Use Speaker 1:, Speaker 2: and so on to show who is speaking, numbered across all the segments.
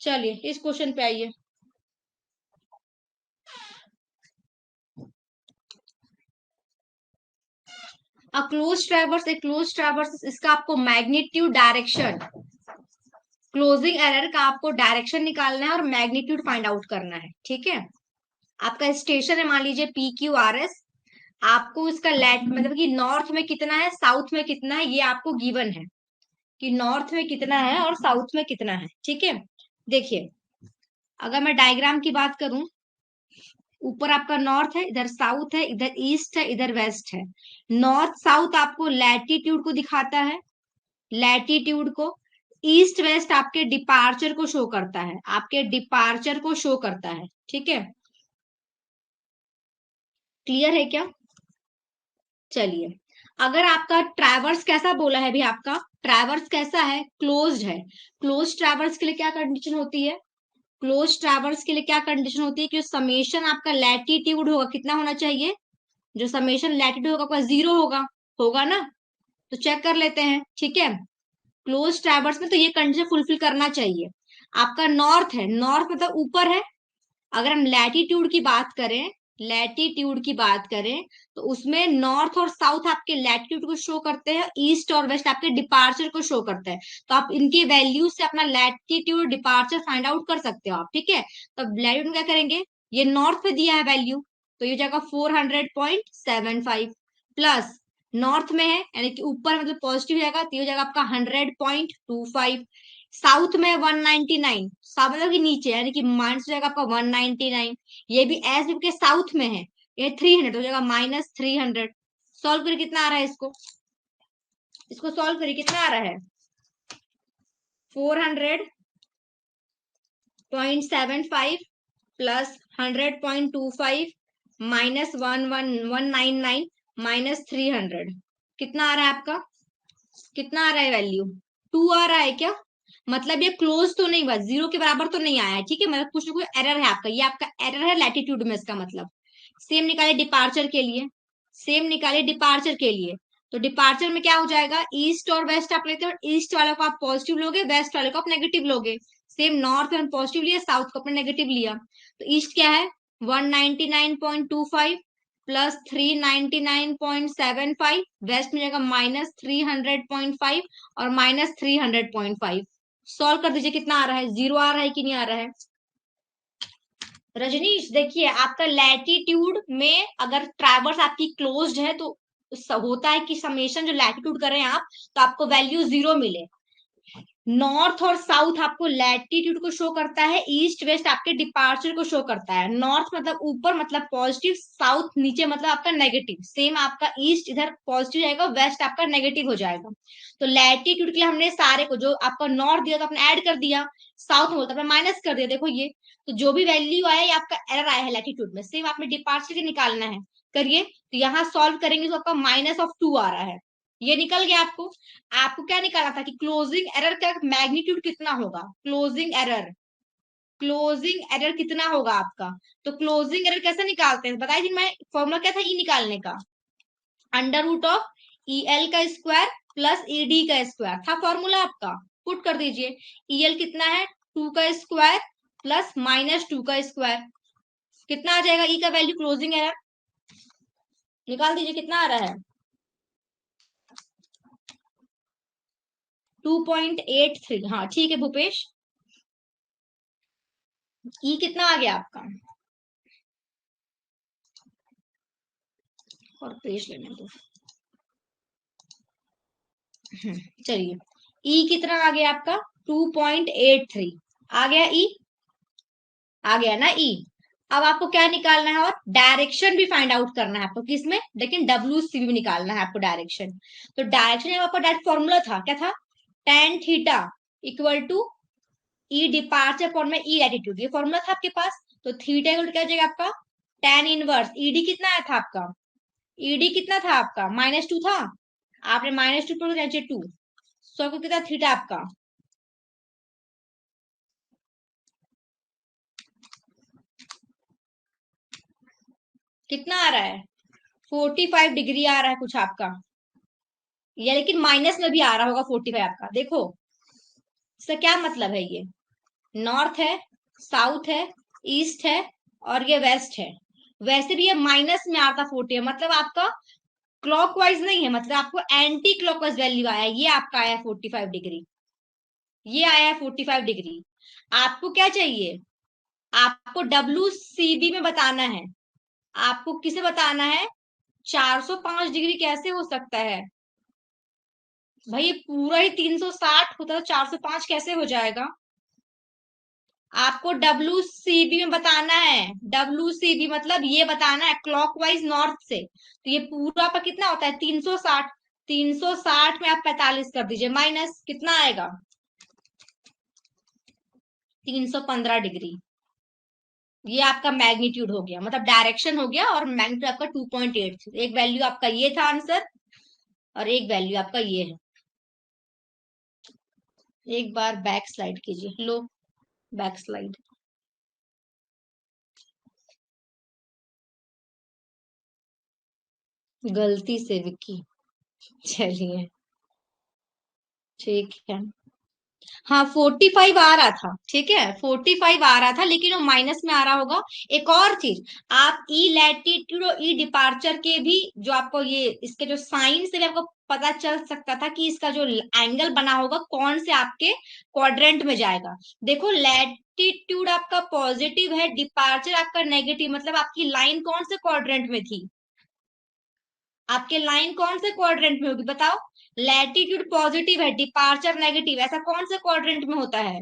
Speaker 1: चलिए इस क्वेश्चन पे आइए। क्लोज ट्रैवर्स इसका आपको मैग्नीट्यूड डायरेक्शन, क्लोजिंग एरर का आपको डायरेक्शन निकालना है और मैग्नीट्यूड फाइंड आउट करना है। ठीक है, आपका स्टेशन है मान लीजिए PQRS, आपको इसका लेट मतलब कि नॉर्थ में कितना है साउथ में कितना है ये आपको गिवन है कि नॉर्थ में कितना है और साउथ में कितना है। ठीक है, देखिए अगर मैं डायग्राम की बात करूं, ऊपर आपका नॉर्थ है, इधर साउथ है, इधर ईस्ट है, इधर वेस्ट है। नॉर्थ साउथ आपको लैटिट्यूड को दिखाता है, लैटिट्यूड को। ईस्ट वेस्ट आपके डिपार्चर को शो करता है, आपके डिपार्चर को शो करता है। ठीक है, क्लियर है क्या? चलिए, अगर आपका ट्रैवर्स कैसा बोला है भी, आपका ट्रैवर्स कैसा है, क्लोज्ड है। क्लोज ट्रैवर्स के लिए क्या कंडीशन होती है, क्लोज ट्रैवर्स के लिए क्या कंडीशन होती है कि समेशन आपका लैटिट्यूड होगा कितना होना चाहिए, जो समेशन लैटिट्यूड होगा आपका 0 होगा, होगा ना? तो चेक कर लेते हैं। ठीक है, क्लोज ट्रैवर्स में तो ये कंडीशन फुलफिल करना चाहिए। आपका नॉर्थ है, नॉर्थ मतलब ऊपर है। अगर हम लैटिट्यूड की बात करें, लैटिट्यूड की बात करें तो उसमें नॉर्थ और साउथ आपके लैटिट्यूड को शो करते हैं, ईस्ट और वेस्ट आपके डिपार्चर को शो करते हैं। तो आप इनके वैल्यूज से अपना लैटिट्यूड डिपार्चर फाइंड आउट कर सकते हो आप। ठीक है, तो लैटिट्यूड क्या करेंगे, ये नॉर्थ पे दिया है वैल्यू, तो ये जाएगा 400.75 प्लस नॉर्थ में है यानी कि ऊपर मतलब पॉजिटिव जाएगा, तो ये जाएगा आपका 100.25। साउथ में 199, साउथ मतलब कि नीचे यानी कि माइनस हो जाएगा आपका 199। ये भी एस भी के साउथ में है, ये 300 हो जाएगा -300। सॉल्व करिए कितना आ रहा है इसको, इसको सॉल्व करिए कितना आ रहा है, 400.75 प्लस 100.25 माइनस 11199 माइनस 300, कितना आ रहा है आपका, कितना आ रहा है वैल्यू, 2 आ रहा है क्या? मतलब ये क्लोज तो नहीं हुआ, 0 के बराबर तो नहीं आया है। ठीक है, मतलब कुछ ना कुछ एरर है आपका, ये आपका एरर है लैटिट्यूड में, इसका मतलब। सेम निकाले डिपार्चर के लिए, सेम निकाले डिपार्चर के लिए। तो डिपार्चर में क्या हो जाएगा, ईस्ट और वेस्ट आप लेते हो, ईस्ट वाले को आप पॉजिटिव लोगे, वेस्ट वाले को आप नेगेटिव लोगे। सेम नॉर्थ में पॉजिटिव लिया, साउथ को आपने नेगेटिव लिया। तो ईस्ट क्या है 199.25 प्लस 399.75, वेस्ट में जाएगा -300.5 और -300.5। सॉल्व कर दीजिए कितना आ रहा है, 0 आ रहा है कि नहीं आ रहा है? रजनीश देखिए, आपका लैटिट्यूड में अगर ट्रैवर्स आपकी क्लोज्ड है तो होता है कि समेशन जो लैटिट्यूड कर रहे हैं आप, तो आपको वैल्यू 0 मिले। नॉर्थ और साउथ आपको लैटिट्यूड को शो करता है, ईस्ट वेस्ट आपके डिपार्चर को शो करता है। नॉर्थ मतलब ऊपर मतलब पॉजिटिव, साउथ नीचे मतलब आपका नेगेटिव। सेम आपका ईस्ट इधर पॉजिटिव जाएगा, वेस्ट आपका नेगेटिव हो जाएगा। तो लैटिट्यूड के लिए हमने सारे को, जो आपका नॉर्थ दिया तो आपने ऐड कर दिया, साउथ में बोलता आपने माइनस कर दिया। देखो ये, तो जो भी वैल्यू आया ये आपका एरर आया है लैटिट्यूड में। सेम आपने डिपार्चर के निकालना है, करिए। तो यहाँ सॉल्व करेंगे तो आपका -2 आ रहा है, ये निकल गया आपको। आपको क्या निकालना था कि क्लोजिंग एरर का मैग्नीट्यूड कितना होगा, क्लोजिंग एरर, क्लोजिंग एरर कितना होगा आपका। तो क्लोजिंग एरर कैसे निकालते हैं बताइए, मैं फॉर्मूला क्या था ई निकालने का, अंडर रूट ऑफ EL का स्क्वायर प्लस ED का स्क्वायर था फॉर्मूला आपका। पुट कर दीजिए, EL कितना है 2 का स्क्वायर प्लस -2 का स्क्वायर, कितना आ जाएगा ई का वैल्यू, क्लोजिंग एरर निकाल दीजिए कितना आ रहा है, 2.83। हाँ ठीक है भूपेश, ई कितना आ गया आपका, और पेज लेने दो। चलिए, ई कितना आ गया आपका 2.83 आ गया, ई आ गया ना ई। अब आपको क्या निकालना है, और डायरेक्शन भी फाइंड आउट करना है आपको, किसमें, लेकिन WC भी निकालना है आपको डायरेक्शन। तो डायरेक्शन आपका डायरेक्ट फॉर्मूला था, क्या था, tan theta equal to E departure form में ई लैटिट्यूड, ये फॉर्मूला था आपके पास। तो थीटा इक्वल क्या हो जाएगा आपका, tan इनवर्स ईडी कितना आया था आपका, ईडी कितना था आपका -2 था, आपने -2 पर नीचे 2, सौ को कितना थीटा आपका, कितना आ रहा है 45 डिग्री आ रहा है कुछ आपका, या लेकिन माइनस में भी आ रहा होगा 45 आपका। देखो इसका क्या मतलब है, ये नॉर्थ है, साउथ है, ईस्ट है और ये वेस्ट है। वैसे भी ये माइनस में आता 40 मतलब आपका क्लॉकवाइज नहीं है, मतलब आपको एंटी क्लॉकवाइज वैल्यू आया, ये आपका आया 45 डिग्री, ये आया है 45 डिग्री। आपको क्या चाहिए, आपको WCB में बताना है। आपको किसे बताना है, 405 डिग्री कैसे हो सकता है भाई, ये पूरा ही 360 होता है, 405 कैसे हो जाएगा। आपको WCB में बताना है, WCB मतलब ये बताना है क्लॉकवाइज नॉर्थ से, तो ये पूरा पर कितना होता है 360, 360 में आप 45 कर दीजिए, माइनस कितना आएगा 315 डिग्री। ये आपका मैग्नीट्यूड हो गया, मतलब डायरेक्शन हो गया, और मैग्नीट्यूड आपका 2.8, एक वैल्यू आपका ये था आंसर और एक वैल्यू आपका ये है। एक बार बैक स्लाइड कीजिए, लो बैक स्लाइड। गलती से विक्की, चलिए ठीक है। हाँ 45 आ रहा था, ठीक है 45 आ रहा था, लेकिन वो माइनस में आ रहा होगा। एक और चीज, आप ई लैटिट्यूड और ई डिपार्चर के भी जो आपको ये इसके जो साइन से भी आपको पता चल सकता था कि इसका जो एंगल बना होगा कौन से आपके क्वाड्रेंट में जाएगा। देखो लैटिट्यूड आपका पॉजिटिव है, डिपार्चर आपका नेगेटिव, मतलब आपकी लाइन कौन से क्वाड्रेंट में थी, आपके लाइन कौन से क्वाड्रेंट में होगी बताओ। लैटिट्यूड पॉजिटिव है, डिपार्चर नेगेटिव, ऐसा कौन से क्वाड्रेंट में होता है,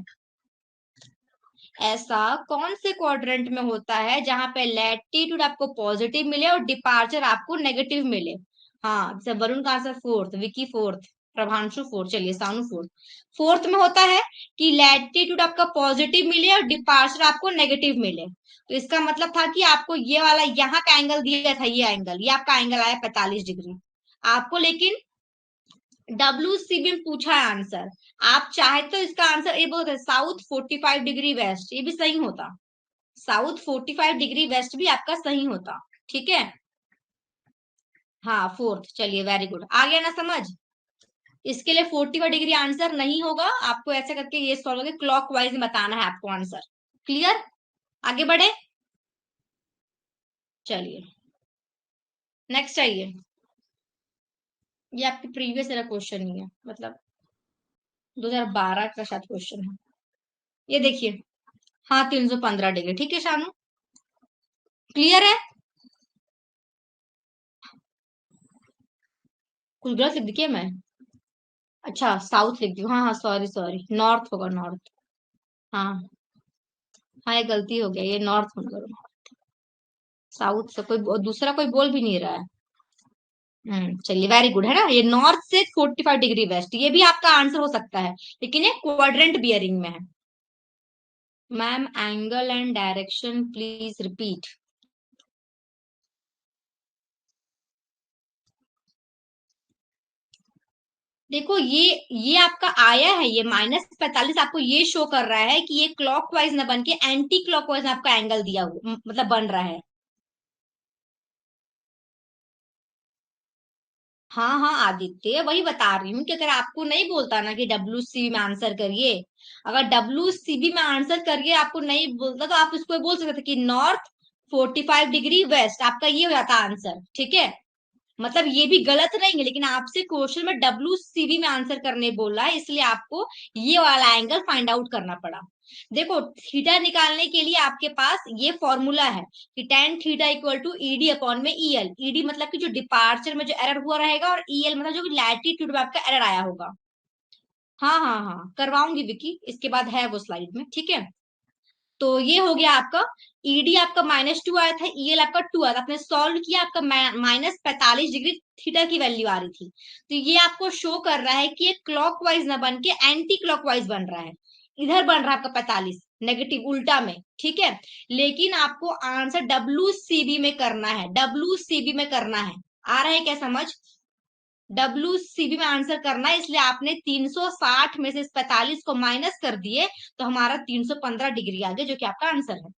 Speaker 1: ऐसा कौन से क्वाड्रेंट में होता है जहां पे लैटिट्यूड आपको पॉजिटिव मिले और डिपार्चर आपको नेगेटिव मिले। हाँ जैसे वरुण का answer fourth, Vicky fourth, Prabhanshu fourth, चलिए सानू फोर्थ। फोर्थ में होता है कि लैटिट्यूड आपका पॉजिटिव मिले और डिपार्चर आपको नेगेटिव मिले, तो इसका मतलब था कि आपको ये वाला यहाँ का एंगल दिया था, ये एंगल, ये आपका एंगल आया 45 डिग्री आपको, लेकिन WCB में पूछा है आंसर। आप चाहे तो इसका आंसर ये बोलते साउथ 45 डिग्री वेस्ट, ये भी सही होता, साउथ 45 डिग्री वेस्ट भी आपका सही होता, ठीक है। हाँ फोर्थ, चलिए वेरी गुड, आ गया ना समझ। इसके लिए 45 डिग्री आंसर नहीं होगा, आपको ऐसे करके ये सॉल्व करके क्लॉक वाइज में बताना है आपको आंसर। क्लियर, आगे बढ़े, चलिए नेक्स्ट आइए। ये आपके प्रीवियस ईयर क्वेश्चन ही है, मतलब 2012 का शायद क्वेश्चन है। ये देखिए, हाँ 315 डिग्री, ठीक है शानू, क्लियर है। कुछ गलत लिख दी क्या मैं, अच्छा साउथ लिख दी, हाँ हाँ सॉरी सॉरी, नॉर्थ होगा नॉर्थ। हाँ हाँ ये गलती हो गया, ये नॉर्थ होगा, साउथ से कोई दूसरा कोई बोल भी नहीं रहा है। चलिए वेरी गुड है ना, ये नॉर्थ से 45 डिग्री वेस्ट, ये भी आपका आंसर हो सकता है, लेकिन ये क्वाड्रेंट बियरिंग में है। Ma'am angle and direction please repeat. देखो ये आपका आया है, ये -45 आपको ये शो कर रहा है कि ये क्लॉकवाइज ना बन के एंटी क्लॉकवाइज आपका एंगल दिया हुआ मतलब बन रहा है। हाँ हाँ आदित्य, वही बता रही हूँ कि अगर आपको नहीं बोलता ना कि WCB में आंसर करिए, अगर WCB में आंसर करिए आपको नहीं बोलता, तो आप उसको बोल सकते थे कि नॉर्थ 45 डिग्री वेस्ट, आपका ये हो जाता आंसर, ठीक है। मतलब ये भी गलत नहीं है, लेकिन आपसे क्वेश्चन में WCB में आंसर करने बोला है, इसलिए आपको ये वाला एंगल फाइंड आउट करना पड़ा। देखो थीटा निकालने के लिए आपके पास ये फॉर्मूला है कि tan theta equal to ED upon में EL, ED मतलब कि जो डिपार्चर में जो एरर हुआ रहेगा, और EL मतलब जो लैटिट्यूड में आपका एरर आया होगा। हाँ हाँ हाँ करवाऊंगी विकी, इसके बाद है वो स्लाइड में, ठीक है। तो ये हो गया आपका, ED आपका -2 आया था, EL आपका 2 आया था, आपने सॉल्व किया, आपका -45 डिग्री थीटा की वैल्यू आ रही थी, तो ये आपको शो कर रहा है कि ये क्लॉकवाइज ना बन के एंटी क्लॉकवाइज बन रहा है, इधर बन रहा है आपका 45 नेगेटिव उल्टा में, ठीक है। लेकिन आपको आंसर WCB में करना है, WCB में करना है, आ रहा है क्या समझ। WCB में आंसर करना है, इसलिए आपने 360 में से इस 45 को माइनस कर दिए, तो हमारा 315 डिग्री आ गया, जो कि आपका आंसर है।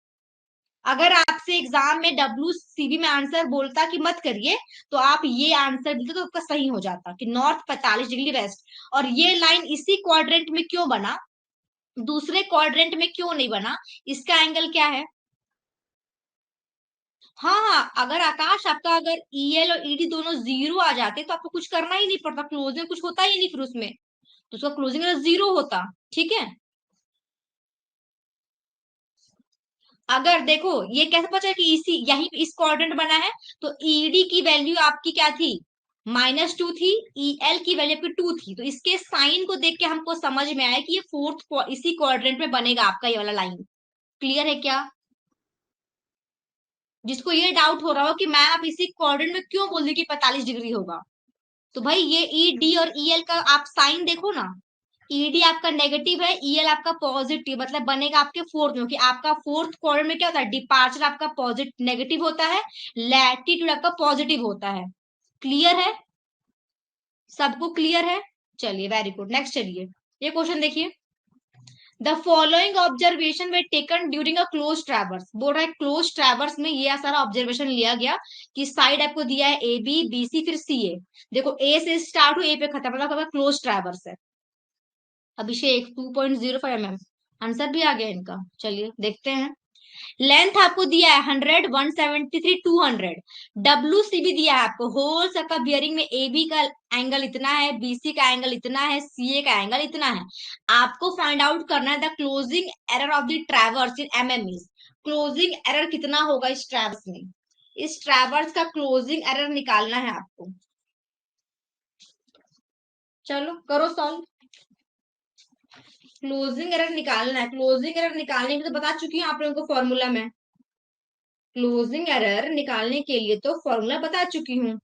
Speaker 1: अगर आपसे एग्जाम में WCB में आंसर बोलता कि मत करिए, तो आप ये आंसर देते तो आपका सही हो जाता कि नॉर्थ 45 डिग्री वेस्ट, और ये लाइन इसी क्वाड्रेंट में क्यों बना, दूसरे क्वाड्रेंट में क्यों नहीं बना? इसका एंगल क्या है? हाँ हाँ, अगर आकाश आपका अगर ईएल और ईडी दोनों जीरो आ जाते तो आपको कुछ करना ही नहीं पड़ता, क्लोजिंग कुछ होता ही नहीं फिर उसमें, तो उसका क्लोजिंग जीरो होता। ठीक है। अगर देखो ये कैसे पता कि इसी यही इस क्वाड्रेंट बना है, तो ईडी की वैल्यू आपकी क्या थी? -2 थी। ईएल की वैल्यू आपकी 2 थी, तो इसके साइन को देख के हमको समझ में आया कि ये फोर्थ इसी क्वाड्रेंट में बनेगा आपका ये वाला लाइन। क्लियर है क्या? जिसको ये डाउट हो रहा हो कि मैम आप इसी क्वाड्रेंट में क्यों बोल दी कि 45 डिग्री होगा, तो भाई ये ई डी और ईएल का आप साइन देखो ना। ईडी आपका नेगेटिव है, ईएल आपका पॉजिटिव, मतलब बनेगा आपके फोर्थ में, क्योंकि आपका फोर्थ क्वाड्रेंट में क्या होता है? डिपार्चर आपका पॉजिटिव नेगेटिव होता है, लैटिट्यूड आपका पॉजिटिव होता है। क्लियर है? सबको क्लियर है? चलिए वेरी गुड, नेक्स्ट चलिए, ये क्वेश्चन देखिए। The following observation way taken during a close traverse, बोल रहा है क्लोज ट्रैवर्स में ये सारा ऑब्जर्वेशन लिया गया कि साइड आपको दिया है ए बी बी सी फिर सी ए। देखो ए से स्टार्ट हो ए पे खत्म, मतलब क्लोज ट्रैवर्स है। अभिषेक 2.05 mm, आंसर भी आ गया इनका। चलिए देखते हैं। लेंथ आपको दिया है 100, 173, 200। डब्ल्यू सी भी दिया है आपको, होल सर्कल बियरिंग में ए बी का एंगल इतना है, बीसी का एंगल इतना है, सीए का एंगल इतना है। आपको फाइंड आउट करना है the closing error of the traverse in MM. Closing error कितना होगा इस ट्रैवर्स में? इस ट्रैवर्स का क्लोजिंग एरर निकालना है आपको। चलो करो सॉल्व। क्लोजिंग एरर निकालना है, क्लोजिंग एरर निकालने में तो बता चुकी हूँ आप लोगों को फॉर्मूला में। क्लोजिंग एरर निकालने के लिए तो फॉर्मूला बता चुकी हूँ।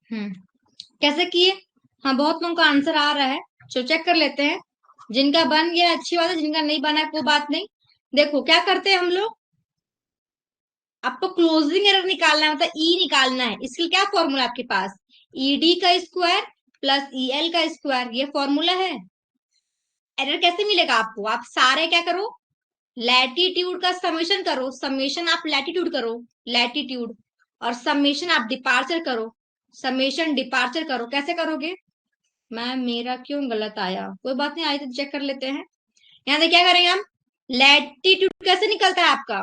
Speaker 1: हम्म, कैसे किए? हाँ, बहुत लोगों का आंसर आ रहा है, चलो चेक कर लेते हैं। जिनका बन गया अच्छी बात है, जिनका नहीं बना है कोई बात नहीं। देखो क्या करते हैं हम लोग, आपको क्लोजिंग एरर निकालना है, मतलब ई निकालना है। इसके लिए क्या फॉर्मूला आपके पास? ईडी का स्क्वायर प्लस ईएल का स्क्वायर, ये फॉर्मूला है। एरर कैसे मिलेगा आपको? आप सारे क्या करो, लैटिट्यूड का समेशन करो, समेशन आप लैटिट्यूड करो, लैटिट्यूड, और समेशन आप डिपार्चर करो, समेशन डिपार्चर करो। कैसे करोगे? मैम मेरा क्यों गलत आया? कोई बात नहीं, आए तो चेक कर लेते हैं। यहाँ से क्या करेंगे हम? लैटिट्यूड कैसे निकलता है आपका?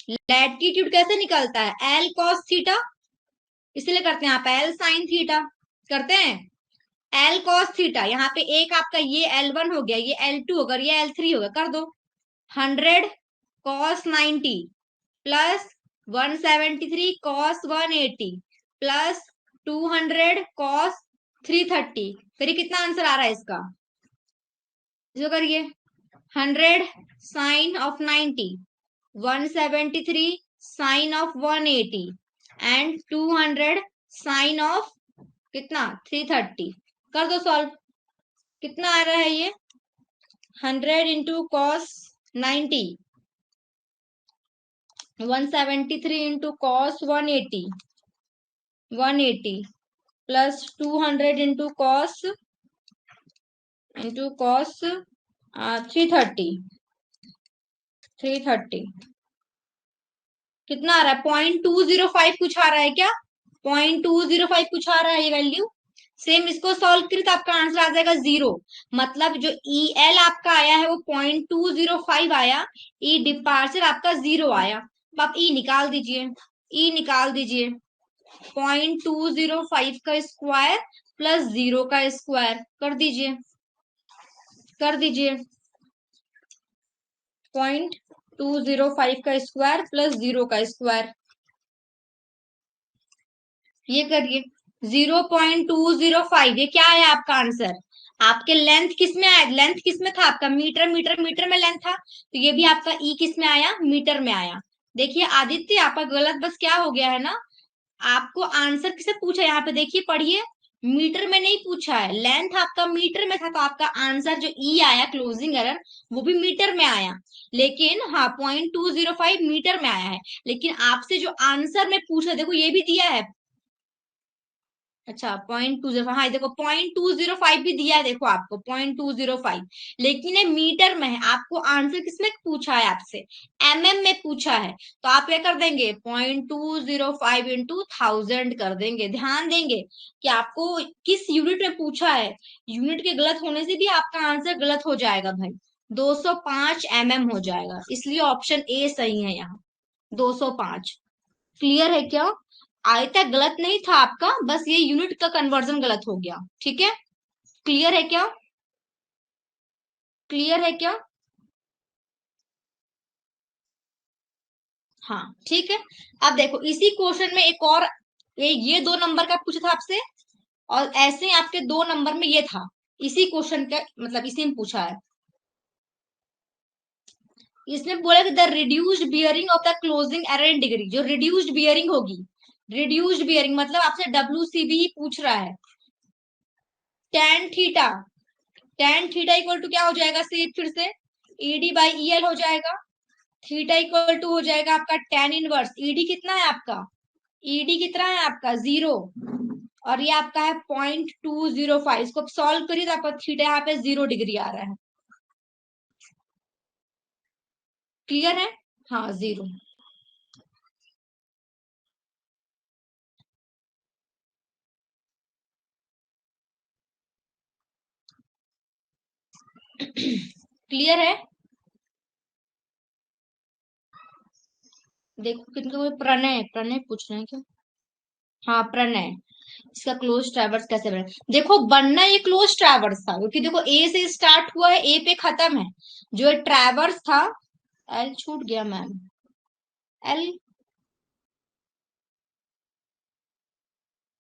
Speaker 1: लैटिट्यूड कैसे निकलता है? एल कॉस थीटा, इसलिए करते हैं आप एल साइन थीटा करते हैं। एल कॉस थीटा, यहाँ पे एक आपका ये L1 हो गया, ये L2 होगा, ये L3 होगा, कर दो। 100 cos 90 plus 173 cos 180 plus 200 cos 330। करिए कितना आंसर आ रहा है इसका, जो करिए। 100 sine of 90, 173 sine of 180 and 200 sine of कितना 330। कर दो सॉल्व, कितना आ रहा है ये? 100 into cos 90, 173 into cos 180 plus 200 into cos 330। कितना आ रहा है? 0.205 कुछ आ रहा है क्या? 0.205 कुछ आ रहा है ये वैल्यू। सेम इसको सॉल्व करें तो आपका आंसर आ जाएगा 0। मतलब जो ई एल आपका आया है वो 0.205 आया, ई डिपार्चर आपका 0 आया। अब आप ई निकाल दीजिए, ई निकाल दीजिए। 0.205 का स्क्वायर प्लस 0 का स्क्वायर कर दीजिए, कर दीजिए। 0.205 का स्क्वायर प्लस 0 का स्क्वायर, ये करिए, 0.205, ये क्या है आपका आंसर। आपके लेंथ किस में आया, लेंथ किस में था आपका, मीटर मीटर मीटर में लेंथ था, तो ये भी आपका ई किस में आया, मीटर में आया। देखिए आदित्य आपका गलत बस क्या हो गया है ना, आपको आंसर किसे पूछा, यहाँ पे देखिए पढ़िए, मीटर में नहीं पूछा है, लेंथ आपका मीटर में था, तो आपका आंसर जो ई आया क्लोजिंग एरर वो भी मीटर में आया। लेकिन हाँ 0.205 मीटर में आया है, लेकिन आपसे जो आंसर में पूछा, देखो ये भी दिया है। अच्छा 0.20, हाँ देखो 0.205 भी दिया है, देखो आपको 0.205, लेकिन ये मीटर में है, आपको आंसर किसमें पूछा है आपसे, एमएम में पूछा है। तो आप क्या कर देंगे, 0.205 इंटू 1000 कर देंगे। ध्यान देंगे कि आपको किस यूनिट में पूछा है, यूनिट के गलत होने से भी आपका आंसर गलत हो जाएगा भाई, 205 एमएम हो जाएगा, इसलिए ऑप्शन ए सही है यहाँ, 205। क्लियर है क्या, आयता गलत नहीं था आपका, बस ये यूनिट का कन्वर्जन गलत हो गया, ठीक है। क्लियर है क्या, क्लियर है क्या। हाँ ठीक है। अब देखो इसी क्वेश्चन में एक और, ये 2 नंबर का पूछा था आपसे, और ऐसे ही आपके 2 नंबर में ये था, इसी क्वेश्चन का मतलब इसी में पूछा है। इसने बोला कि the reduced bearing of the closing error in degree, जो रिड्यूस्ड बियरिंग होगी, रिड्यूस्ड बियरिंग मतलब आपसे डब्ल्यू ही पूछ रहा है। Tan theta, tan theta equal to क्या हो जाएगा, सी फिर से ईडी बाई ईएल हो जाएगा। थीटा इक्वल टू हो जाएगा आपका टेन इनवर्स, ईडी कितना है आपका, ईडी कितना है आपका 0, और ये आपका है 0.205, इसको सॉल्व करिए तो आपका थीटा यहाँ पे 0 डिग्री आ रहा है। क्लियर है, हाँ 0। क्लियर है। देखो कितने, प्रणय प्रणय पूछ रहे हैं क्या, हाँ प्रणय, इसका क्लोज ट्रैवर्स कैसे बने, देखो बनना ये क्लोज ट्रैवर्स था, क्योंकि देखो ए से स्टार्ट हुआ है, ए पे खत्म है, जो ट्रैवर्स था। एल छूट गया मैम, एल,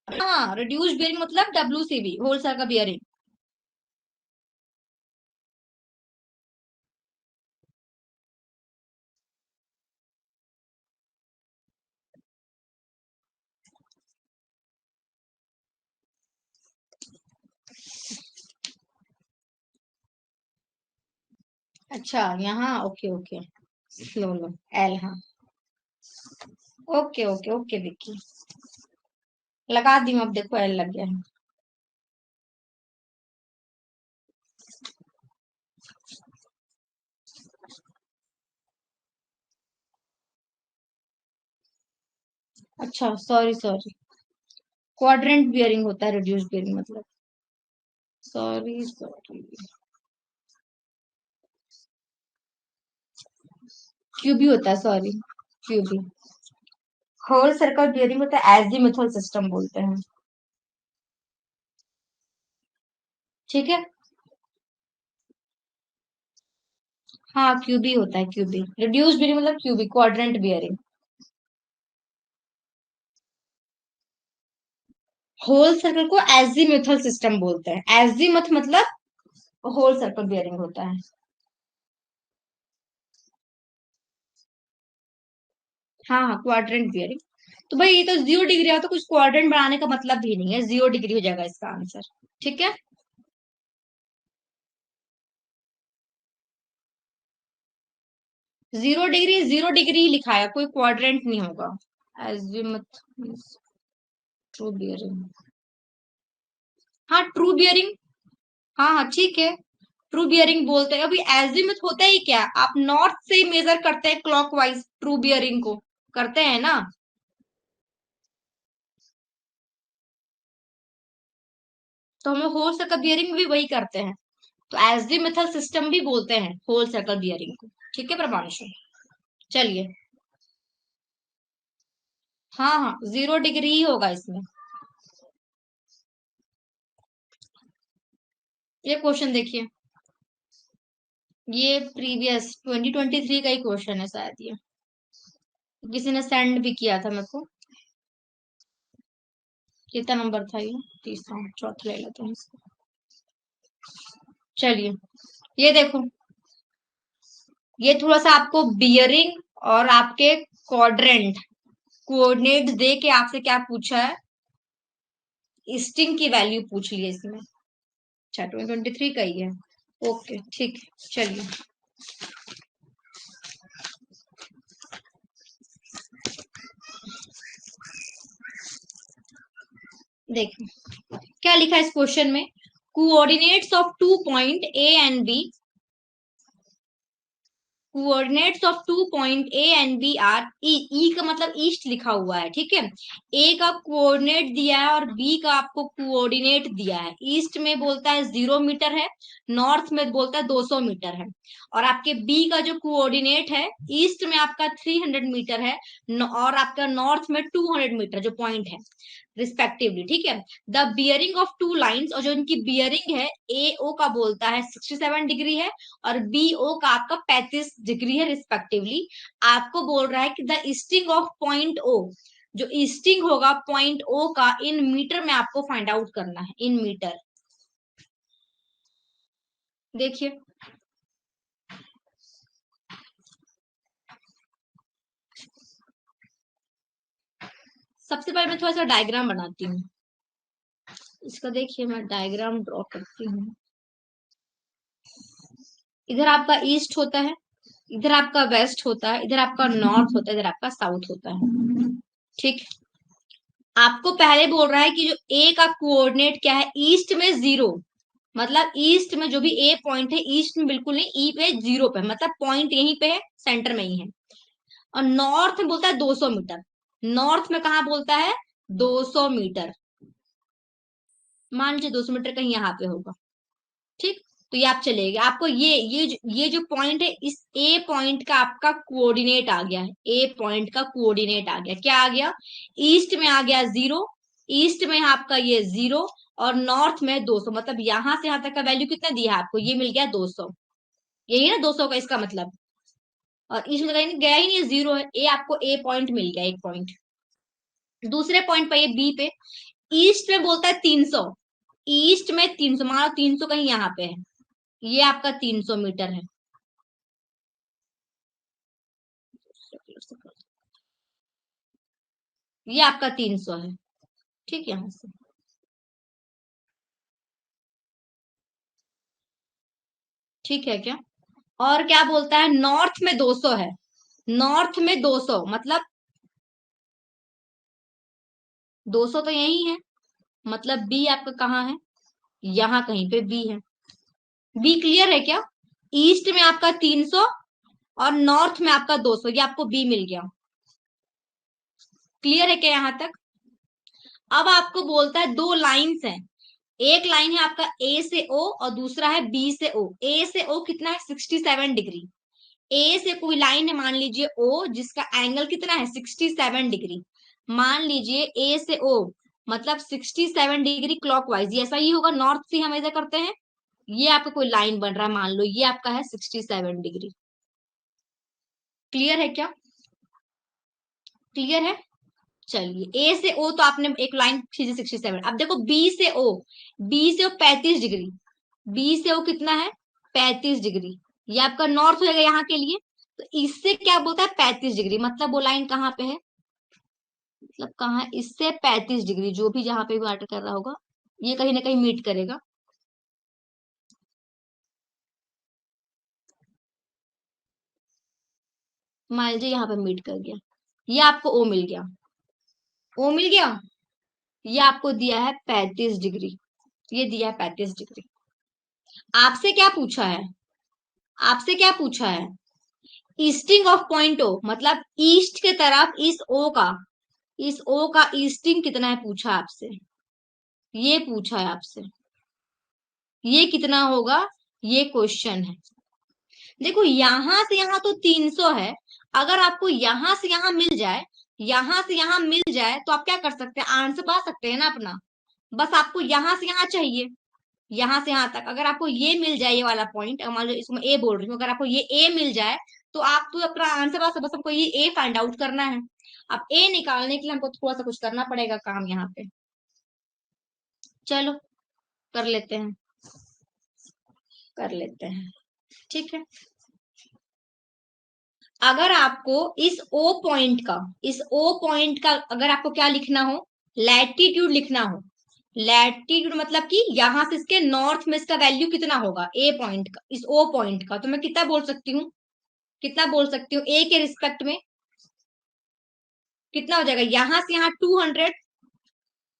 Speaker 1: हाँ रिड्यूस बियरिंग मतलब डब्ल्यूसीबी, होल सर्कल बियरिंग। अच्छा यहाँ ओके ओके, लो लो, एल हाँ, ओके ओके ओके विक्की, लगा दी मैं, अब देखो एल लग गया है। अच्छा सॉरी सॉरी, क्वाड्रेंट बियरिंग होता है रिड्यूस बियरिंग मतलब, सॉरी सॉरी, क्यूबी होता है, sorry QB, whole circle bearing होता है एजीमुथल सिस्टम बोलते हैं, ठीक है। हाँ क्यूबी होता है, क्यूबी रिड्यूस बियरिंग मतलब QB, quadrant bearing. Whole circle को एजीमुथल सिस्टम बोलते हैं, एजीमुथ मतलब होल सर्कल बियरिंग होता है। हाँ हाँ क्वाड्रेंट बियरिंग, तो भाई ये तो 0 डिग्री है, तो कुछ क्वाड्रेंट बनाने का मतलब भी नहीं है, 0 डिग्री हो जाएगा इसका आंसर, ठीक है। 0 डिग्री 0 डिग्री ही लिखा है, कोई क्वाड्रेंट नहीं होगा। एजीमुथ, ट्रू बियरिंग, हाँ ट्रू बियरिंग, हाँ हाँ ठीक है, ट्रू बियरिंग बोलते हैं। अभी एजीमुथ होता ही क्या, आप नॉर्थ से मेजर करते हैं क्लॉकवाइज ट्रू बियरिंग को, करते हैं ना। तो हम लोग होल सर्कल बियरिंग भी वही करते हैं, तो एजीमुथल सिस्टम भी बोलते हैं होल सर्कल बियरिंग को, ठीक है प्रमांशु। चलिए, हाँ हाँ 0 डिग्री ही होगा इसमें। ये क्वेश्चन देखिए, ये प्रीवियस 2023 का ही क्वेश्चन है शायद ये, किसी ने सेंड भी किया था मेरे को। कितना नंबर था ये? तीसरा, चौथा ले लेते हैं इसको। चलिए, ये देखो, ये थोड़ा सा आपको बियरिंग और आपके क्वाड्रेंट कोऑर्डिनेट दे के आपसे क्या पूछा है, स्टिंग की वैल्यू पूछ ली है इसमें। अच्छा, 2023 का ही है। ओके, ठीक है, चलिए। देखिए क्या लिखा है इस क्वेश्चन में, coordinates of 2 point A and B, coordinates of 2 point A and B are E का मतलब ईस्ट लिखा हुआ है, ठीक है। ए का कोऑर्डिनेट दिया है और बी का आपको कोऑर्डिनेट दिया है। ईस्ट में बोलता है 0 मीटर है, नॉर्थ में बोलता है 200 मीटर है। और आपके बी का जो कोऑर्डिनेट है, ईस्ट में आपका 300 मीटर है और आपका नॉर्थ में 200 मीटर जो पॉइंट है रिस्पेक्टिवली, ठीक है। The bearing of two lines, और जो इनकी बियरिंग है ए ओ का बोलता है 67 डिग्री है और बी ओ का आपका 35 डिग्री है रिस्पेक्टिवली। आपको बोल रहा है कि the easting of point O, जो ईस्टिंग होगा पॉइंट ओ का इन मीटर में आपको फाइंड आउट करना है, इन मीटर। देखिए, सबसे पहले मैं थोड़ा सा डायग्राम बनाती हूँ इसका। देखिए, मैं डायग्राम ड्रॉ करती हूँ। इधर आपका ईस्ट होता है, इधर आपका वेस्ट होता है, इधर आपका नॉर्थ होता है, इधर आपका साउथ होता है, ठीक। आपको पहले बोल रहा है कि जो ए का कोऑर्डिनेट क्या है, ईस्ट में 0, मतलब ईस्ट में जो भी ए पॉइंट है, ईस्ट में बिल्कुल नहीं, ई पे 0 पे, मतलब पॉइंट यहीं पे है, सेंटर में ही है। और नॉर्थ में बोलता है 200 मीटर, नॉर्थ में कहा बोलता है 200 मीटर, मान लीजिए 200 मीटर कहीं यहाँ पे होगा, ठीक। तो ये आप चलेगा, आपको ये जो पॉइंट है, इस ए पॉइंट का आपका कोऑर्डिनेट आ गया है, ए पॉइंट का कोऑर्डिनेट आ गया, क्या आ गया, ईस्ट में आ गया 0, ईस्ट में आपका ये 0 और नॉर्थ में 200, मतलब यहां से यहां तक का वैल्यू कितना दिया है आपको, ये मिल गया 200, यही ना 200 का इसका मतलब। और ईस्ट में तो कहीं गया ही नहीं है, 0 है, ए आपको ए पॉइंट मिल गया, एक पॉइंट। दूसरे पॉइंट पे, ये बी पे, ईस्ट में बोलता है 300, ईस्ट में 300, मानो 300 कहीं यहाँ पे है, ये आपका 300 मीटर है। ये आपका 300 है, ठीक, यहां से, ठीक है क्या। और क्या बोलता है, नॉर्थ में 200 है, नॉर्थ में 200 मतलब 200 तो यही है, मतलब बी आपका कहाँ है, यहाँ कहीं पे बी है। बी क्लियर है क्या, ईस्ट में आपका 300 और नॉर्थ में आपका 200, ये आपको बी मिल गया। क्लियर है क्या यहां तक। अब आपको बोलता है दो लाइंस हैं, एक लाइन है आपका ए से ओ और दूसरा है बी से ओ। ए से ओ कितना है, 67 डिग्री। ए से कोई लाइन है, मान लीजिए ओ, जिसका एंगल कितना है, 67 डिग्री। मान लीजिए ए से ओ मतलब 67 डिग्री क्लॉकवाइज, ये ऐसा ही होगा, नॉर्थ से हम ऐसा करते हैं। ये आपका कोई लाइन बन रहा है, मान लो ये आपका है 67 डिग्री। क्लियर है क्या, क्लियर है। चलिए, ए से ओ तो आपने एक लाइन खींची 67। अब देखो बी से ओ, बी से ओ 35 डिग्री, बी से ओ कितना है, 35 डिग्री। ये आपका नॉर्थ हो जाएगा यहाँ के लिए। तो इससे क्या बोलता है, 35 डिग्री, मतलब वो लाइन कहाँ पे है, मतलब कहाँ है, इससे 35 डिग्री, जो भी जहां पे भी मैटर कर रहा होगा, ये कहीं ना कहीं मीट करेगा। मान लीजिए यहाँ पे मीट कर गया, ये आपको ओ मिल गया, ओ मिल गया। ये आपको दिया है 35 डिग्री, ये दिया है 35 डिग्री। आपसे क्या पूछा है, आपसे क्या पूछा है, ईस्टिंग ऑफ पॉइंट ओ, मतलब ईस्ट के तरफ इस ओ का, इस ओ का ईस्टिंग कितना है पूछा आपसे, ये पूछा है आपसे, ये कितना होगा, ये क्वेश्चन है। देखो यहां से यहां तो 300 है, अगर आपको यहां से यहां मिल जाए, यहां से यहां मिल जाए, तो आप क्या कर सकते हैं, आंसर पा सकते हैं ना अपना। बस आपको यहां से यहां चाहिए, यहां से यहां तक अगर आपको ये मिल जाए, ये वाला पॉइंट, मान लो इसको मैं ए बोल रही हूँ, अगर आपको ये ए मिल जाए, तो आप तो अपना आंसर पा सकते, बस हमको ये ए फाइंड आउट करना है। अब ए निकालने के लिए हमको थोड़ा सा कुछ करना पड़ेगा काम यहाँ पे। चलो कर लेते हैं, कर लेते हैं, ठीक है। अगर आपको इस ओ पॉइंट का अगर आपको क्या लिखना हो, लैटिट्यूड लिखना हो, लैटिट्यूड मतलब कि यहां से इसके नॉर्थ में इसका वैल्यू कितना होगा ए पॉइंट का, इस ओ पॉइंट का, तो मैं कितना बोल सकती हूँ, कितना बोल सकती हूँ ए के रिस्पेक्ट में, कितना हो जाएगा, यहां से यहाँ 200,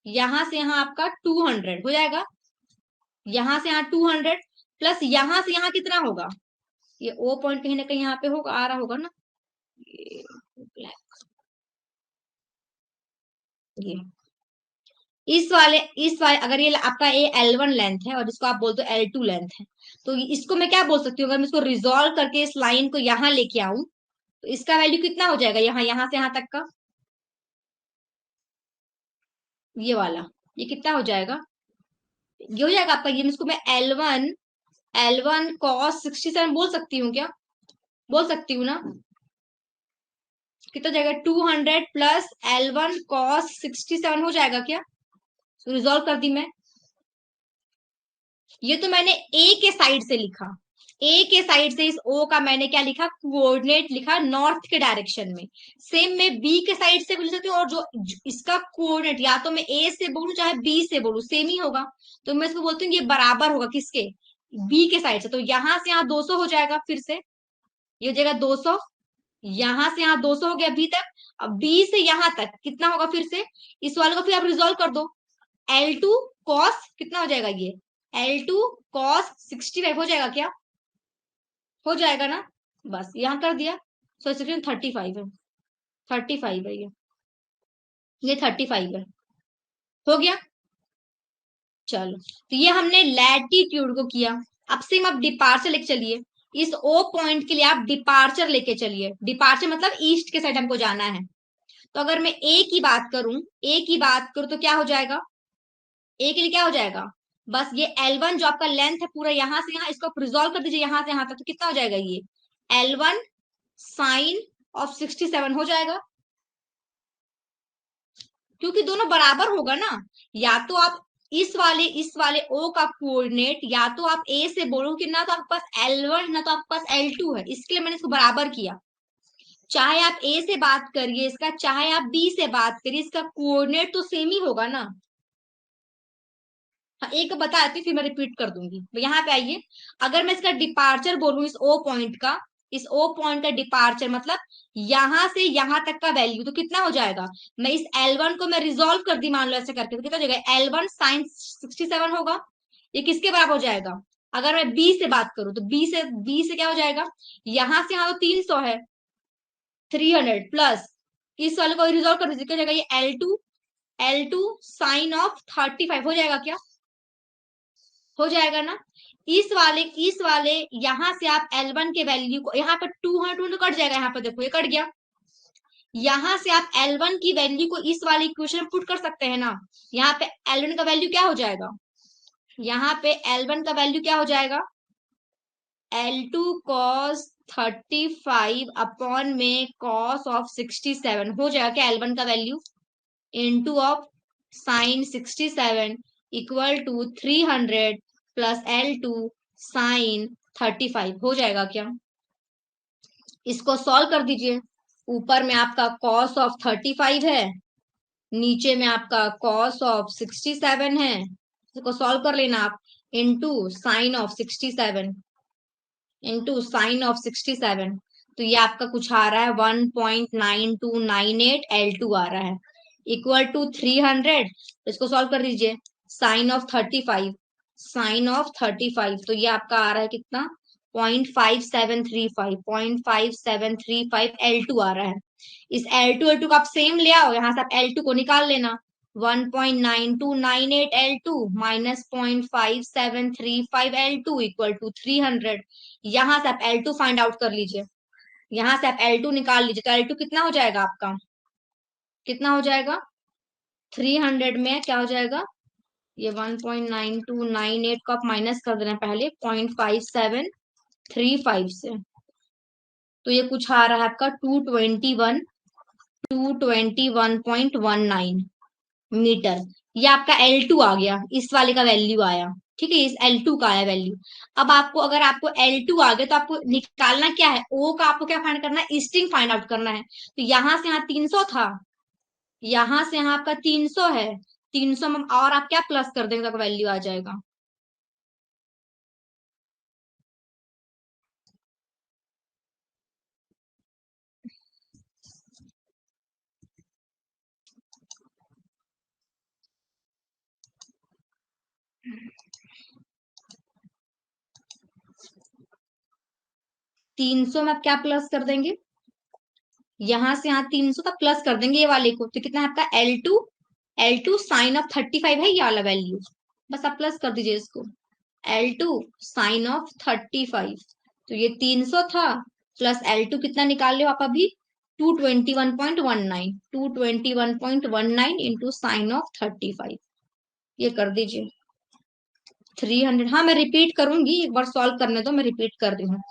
Speaker 1: यहां से यहाँ आपका 200 हो जाएगा, यहां से यहाँ 200 प्लस यहां से यहाँ कितना होगा, ये ओ पॉइंट कहीं ना कहीं यहाँ पे होगा, आ रहा होगा ना, ये black, ये इस वाले अगर ये आपका ए L1 लेंथ है और इसको आप बोलते हो L2 लेंथ है, तो इसको मैं क्या बोल सकती हूँ, अगर मैं इसको रिजोल्व करके इस लाइन को यहाँ लेके आऊं, तो इसका वैल्यू कितना हो जाएगा, यहाँ से यहाँ तक का, ये वाला, ये कितना हो जाएगा, ये हो जाएगा आपका, ये इसको मैं L1 cos 67 बोल सकती हूँ क्या, बोल सकती हूँ ना, कितना जाएगा 200 प्लस L1 cos 67 हो जाएगा क्या, रिजोल्व कर दी मैं, ये तो मैंने ए के साइड से लिखा, ए के साइड से इस ओ का मैंने क्या लिखा, कोऑर्डिनेट लिखा नॉर्थ के डायरेक्शन में, सेम मैं बी के साइड से भी लिख सकती हूँ, और इसका कोऑर्डिनेट या तो मैं ए से बोलूं चाहे बी से बोलूं सेम ही होगा, तो मैं इसको बोलती हूँ ये बराबर होगा किसके, बी के साइड से, तो यहां से यहाँ 200 हो जाएगा, फिर से ये हो जाएगा 200, यहां से यहाँ 200 हो गया अभी तक, अब बी से यहां तक कितना होगा, फिर से इस वाले को फिर आप रिजोल्व कर दो, L2 कॉस कितना हो जाएगा, ये L2 कॉस 65 हो जाएगा क्या, हो जाएगा ना, बस यहाँ कर दिया, सो 35 है, 35 है ये 35 है, हो गया। चलो, तो ये हमने लैटिट्यूड को किया, अब सेम आप डिपार्चर लेके चलिए, इस ओ पॉइंट के लिए आप डिपार्चर लेके चलिए, डिपार्चर मतलब ईस्ट के साइड हमको जाना है, तो अगर मैं ए की बात करूं, ए की बात करूं तो क्या हो जाएगा, ए के लिए क्या हो जाएगा, बस ये L1 जो आपका लेंथ है पूरा यहां से यहाँ, इसको रिजोल्व कर दीजिए यहां से यहां तक, तो कितना हो जाएगा, ये L1 साइन ऑफ 67 हो जाएगा, क्योंकि दोनों बराबर होगा ना, या तो आप इस वाले ओ का कोऑर्डिनेट या तो आप ए से बोलो कि ना तो आपके पास L1 ना तो आपके पास L2 है, इसके लिए मैंने इसको बराबर किया, चाहे आप ए से बात करिए इसका, चाहे आप बी से बात करिए, इसका कोऑर्डिनेट तो सेम ही होगा ना। हाँ, एक बताती फिर मैं रिपीट कर दूंगी, यहाँ पे आइए, अगर मैं इसका डिपार्चर बोलूं इस ओ पॉइंट का, इस ओ पॉइंट का डिपार्चर मतलब यहां से यहां तक का वैल्यू, तो कितना हो जाएगा, मैं इस L1 को मैं रिजोल्व कर दी मान लो ऐसे करके, तो कितना हो जाएगा L1 साइन 67 होगा, ये किसके बराबर हो जाएगा, अगर मैं बी से बात करूं तो बी से क्या हो जाएगा, यहां से यहाँ तो 300 है, 300 प्लस इस वाले को रिजोल्व कर दीजिए, क्या हो जाएगा ये L2 साइन ऑफ 35 हो जाएगा क्या, हो जाएगा ना, इस वाले यहां से आप L1 के वैल्यू को यहाँ पर 200 कट जाएगा, यहाँ पर देखो ये कट गया, यहां से आप L1 की वैल्यू को इस वाले इक्वेशन में पुट कर सकते हैं ना, यहाँ पे L1 का वैल्यू क्या हो जाएगा, यहाँ पे L1 का वैल्यू क्या हो जाएगा, L2 cos 35 अपॉन में cos ऑफ 67 हो जाएगा क्या, L1 का value into of sine 67 equal to 300 plus L2 sine 35 हो जाएगा क्या, इसको सॉल्व कर दीजिए, ऊपर में आपका cos ऑफ 35 है, नीचे में आपका cos ऑफ 67 है, इसको सॉल्व कर लेना आप, इंटू साइन ऑफ 67, तो ये आपका कुछ आ रहा है 1.9298 L2 आ रहा है, इक्वल टू 300, इसको सॉल्व कर दीजिए, साइन ऑफ 35 तो ये आपका आ रहा है कितना, 0.5735 L2 आ रहा है, इस L2 को आप सेम ले आओ, यहाँ से आप L2 को निकाल लेना, 1.9298 L2 minus 0.5735 L2 equal to 300, यहां से आप L2 फाइंड आउट कर लीजिए, यहां से आप L2 निकाल लीजिए, तो L2 कितना हो जाएगा आपका, कितना हो जाएगा, 300 में क्या हो जाएगा, ये 1.9298 को आप माइनस कर देना पहले 0.5735 से, तो ये कुछ आ रहा है आपका 221.19 मीटर, ये आपका L2 आ गया, इस वाले का वैल्यू आया। ठीक है, इस L2 का आया वैल्यू। अब आपको, अगर आपको L2 आ गया तो आपको निकालना क्या है, O का आपको क्या फाइंड करना है, ईस्टिंग फाइंड आउट करना है। तो यहां से यहाँ 300 था, यहां से यहाँ आपका 300 है, 300 में और आप क्या प्लस कर देंगे तो वैल्यू आ जाएगा। 300 में आप क्या प्लस कर देंगे, यहां से यहाँ 300 तक प्लस कर देंगे ये वाले को, तो कितना है आपका L2, L2 साइन ऑफ 35 है ये वाला वैल्यू, बस आप प्लस कर दीजिए इसको। L2 साइन ऑफ 35, तो ये 300 था, प्लस L2 कितना निकाल लो आप अभी, 221.19, 221.19 इंटू साइन ऑफ 35, ये कर दीजिए 300। हाँ मैं रिपीट करूंगी, एक बार सॉल्व करने दो, मैं रिपीट कर रही हूँ।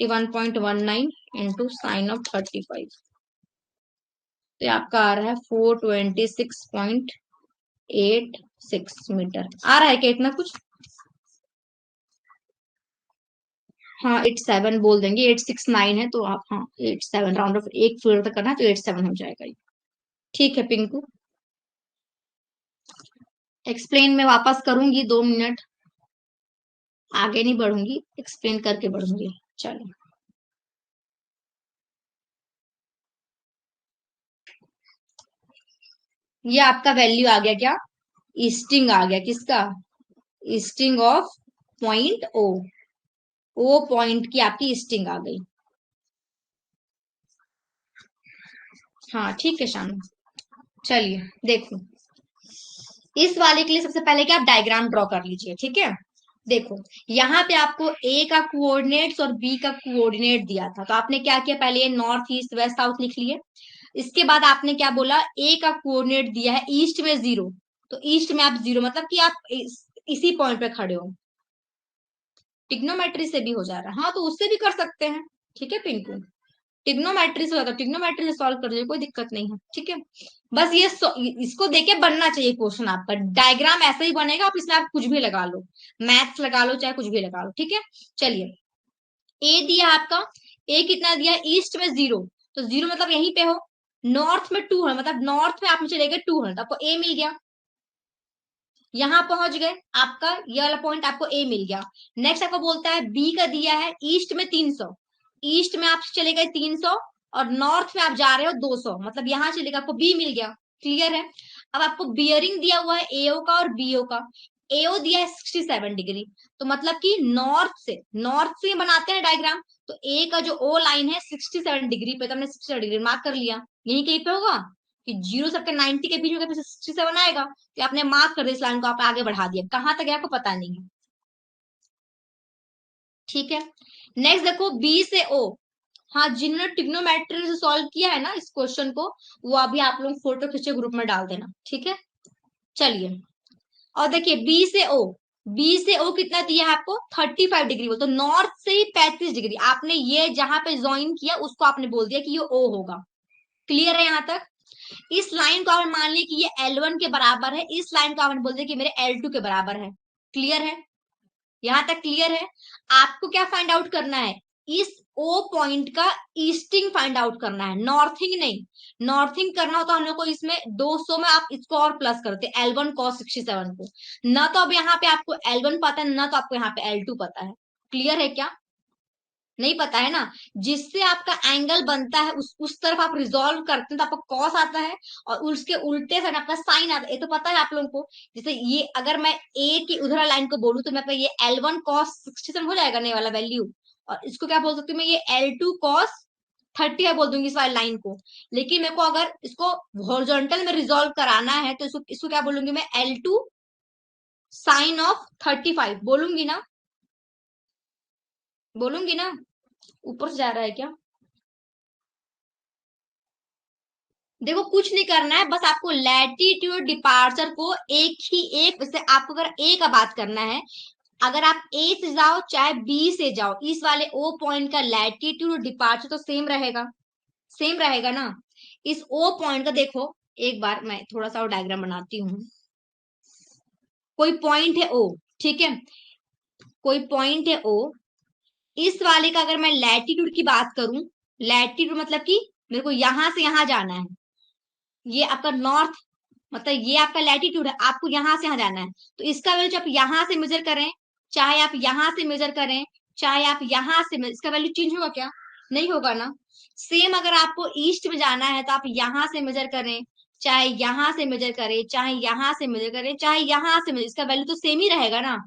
Speaker 1: 21.19 इंटू साइन ऑफ 35, तो ये आपका आ रहा है 426.86 मीटर आ रहा है क्या, इतना कुछ। हाँ 87 बोल देंगे, 869 है तो आप, हाँ 87 राउंड ऑफ एक फ्लोर तक करना है तो 87 हो जाएगा ये। ठीक है पिंकू, एक्सप्लेन में वापस करूंगी 2 मिनट, आगे नहीं बढ़ूंगी, एक्सप्लेन करके बढ़ूंगी। चलो, ये आपका वैल्यू आ गया क्या, ईस्टिंग आ गया, किसका, easting of point O, O point की आपकी ईस्टिंग आ गई। हाँ ठीक है शाम, चलिए देखो, इस वाले के लिए सबसे पहले क्या, आप डायग्राम ड्रॉ कर लीजिए। ठीक है, देखो यहाँ पे आपको ए का कोऑर्डिनेट्स और बी का कोऑर्डिनेट दिया था, तो आपने क्या किया, पहले ये नॉर्थ ईस्ट वेस्ट साउथ लिख लिए। इसके बाद आपने क्या बोला, ए का कोऑर्डिनेट दिया है ईस्ट में 0, तो ईस्ट में आप 0 मतलब कि आप इसी पॉइंट पे खड़े हो। टिग्नोमेट्री से भी हो जा रहा है, हाँ तो उससे भी कर सकते हैं। ठीक है पिंकू, टिग्नोमेट्री से होता है, टिग्नोमेट्री से सॉल्व कर दीजिए, कोई दिक्कत नहीं है। ठीक है, बस ये इसको देके बनना चाहिए क्वेश्चन आपका, डायग्राम ऐसा ही बनेगा, आप इसमें आप कुछ भी लगा लो, मैथ्स लगा लो चाहे कुछ भी लगा लो। ठीक है, चलिए, ए दिया आपका, ए कितना दिया, ईस्ट में 0, तो 0 मतलब यहीं पे हो, नॉर्थ में 2 है, मतलब नॉर्थ में आप में चले गए 2 है, तो आपको ए मिल गया, यहां पहुंच गए, आपका ये वाला पॉइंट आपको ए मिल गया। नेक्स्ट आपको बोलता है बी का दिया है ईस्ट में 300, ईस्ट में आप चले गए 300, और नॉर्थ में आप जा रहे हो 200, मतलब यहां चले गए, आपको बी मिल गया। क्लियर है, अब आपको बियरिंग दिया हुआ है एओ का और बीओ का, एओ दिया है 67 डिग्री, तो मतलब कि नॉर्थ से बनाते हैं डायग्राम, तो ए का जो ओ लाइन है 67 डिग्री पे, तो हमने 67 डिग्री मार्क कर लिया, यही कहीं पे होगा कि 0 से 90 के बीच में कभी 67 आएगा, तो आपने मार्क कर दिया, इस लाइन को आप आगे बढ़ा दिया, कहां तक गया आपको पता नहीं है। ठीक है, नेक्स्ट देखो बी से ओ, हाँ जिन्होंने ट्रिग्नोमेट्री से सॉल्व किया है ना इस क्वेश्चन को, वो अभी आप लोग फोटो खींचे ग्रुप में डाल देना। ठीक है, चलिए, और देखिए बी से ओ, बी से ओ कितना दिया है आपको, 35 डिग्री, वो तो नॉर्थ से ही 35 डिग्री, आपने ये जहां पे ज्वाइन किया उसको आपने बोल दिया कि ये ओ होगा। क्लियर है यहाँ तक, इस लाइन को आपने मान लिया कि ये L1 के बराबर है, इस लाइन को आपने बोल दिया कि मेरे L2 के बराबर है। क्लियर है, यहां तक क्लियर है। आपको क्या फाइंड आउट करना है, इस ओ पॉइंट का ईस्टिंग फाइंड आउट करना है, नॉर्थिंग नहीं। नॉर्थिंग करना हो तो हम लोग को इसमें 200 में आप इसको और प्लस करते L1 cos 67 को, ना तो अब यहाँ पे आपको L1 पता है, ना तो आपको यहाँ पे L2 पता है। क्लियर है क्या, नहीं पता है ना, जिससे आपका एंगल बनता है उस तरफ आप रिजॉल्व करते हैं तो आपका कॉस आता है, और उसके उल्टे साइड आपका साइन आता है, ये तो पता है आप लोगों को। जैसे ये अगर मैं ए की उधर लाइन को बोलूं तो मैं ये L1 cos 67 हो जाएगा नए वाला वैल्यू, और इसको क्या बोल सकती हूँ मैं, ये L2 cos 30 बोल दूंगी इस वाली लाइन को। लेकिन मेरे को अगर इसको हॉरिजॉन्टल में रिजॉल्व कराना है तो इसको क्या बोलूंगी मैं, L2 साइन ऑफ 35 बोलूंगी ना, बोलूंगी ना, ऊपर से जा रहा है क्या। देखो कुछ नहीं करना है, बस आपको लैटिट्यूड डिपार्चर को एक ही, एक वैसे आपको अगर ए का बात करना है, अगर आप ए से जाओ चाहे बी से जाओ, इस वाले ओ पॉइंट का लैटिट्यूड डिपार्चर तो सेम रहेगा, सेम रहेगा ना। इस ओ पॉइंट का देखो, एक बार मैं थोड़ा सा और डायग्राम बनाती हूँ। कोई पॉइंट है ओ, ठीक है, कोई पॉइंट है ओ, इस वाले का अगर मैं लैटिट्यूड की बात करूं, लैटिट्यूड मतलब कि मेरे को यहां से यहां जाना है, ये आपका नॉर्थ, मतलब ये आपका लैटिट्यूड है, आपको यहां से यहां जाना है, तो इसका वैल्यू आप यहां से मेजर करें, चाहे आप यहां से मेजर करें, चाहे आप यहां से इसका वैल्यू चेंज होगा क्या? नहीं होगा ना। सेम अगर आपको ईस्ट में जाना है तो आप यहां से मेजर करें, चाहे यहां से मेजर करें, चाहे यहां से मेजर करें, चाहे यहां से मेजर, इसका वैल्यू तो सेम ही रहेगा ना,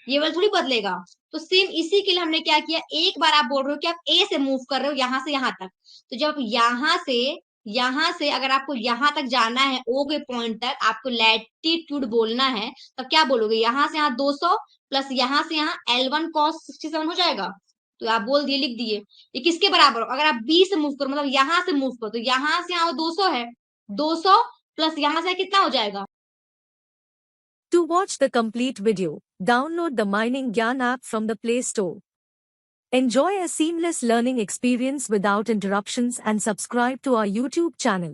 Speaker 1: ये वाला थोड़ी बदलेगा। तो सेम इसी के लिए हमने क्या किया, एक बार आप बोल रहे हो कि आप ए से मूव कर रहे हो यहां से यहां तक, तो जब यहां से अगर आपको यहां तक जाना है ओ के पॉइंट तक, आपको लैटिट्यूड बोलना है, तब क्या बोलोगे, यहां से यहाँ 200 प्लस यहां से यहाँ L1 cos 67 हो जाएगा। तो आप बोल दिए, लिख दिए, ये किसके बराबर हो, अगर आप बी से मूव करो, मतलब यहां से मूव करो, तो यहां से यहाँ 200 है, 200 प्लस यहां से कितना हो जाएगा।
Speaker 2: To watch the complete video, download the Mining Gyan app from the Play Store. Enjoy a seamless learning experience without interruptions and subscribe to our YouTube channel.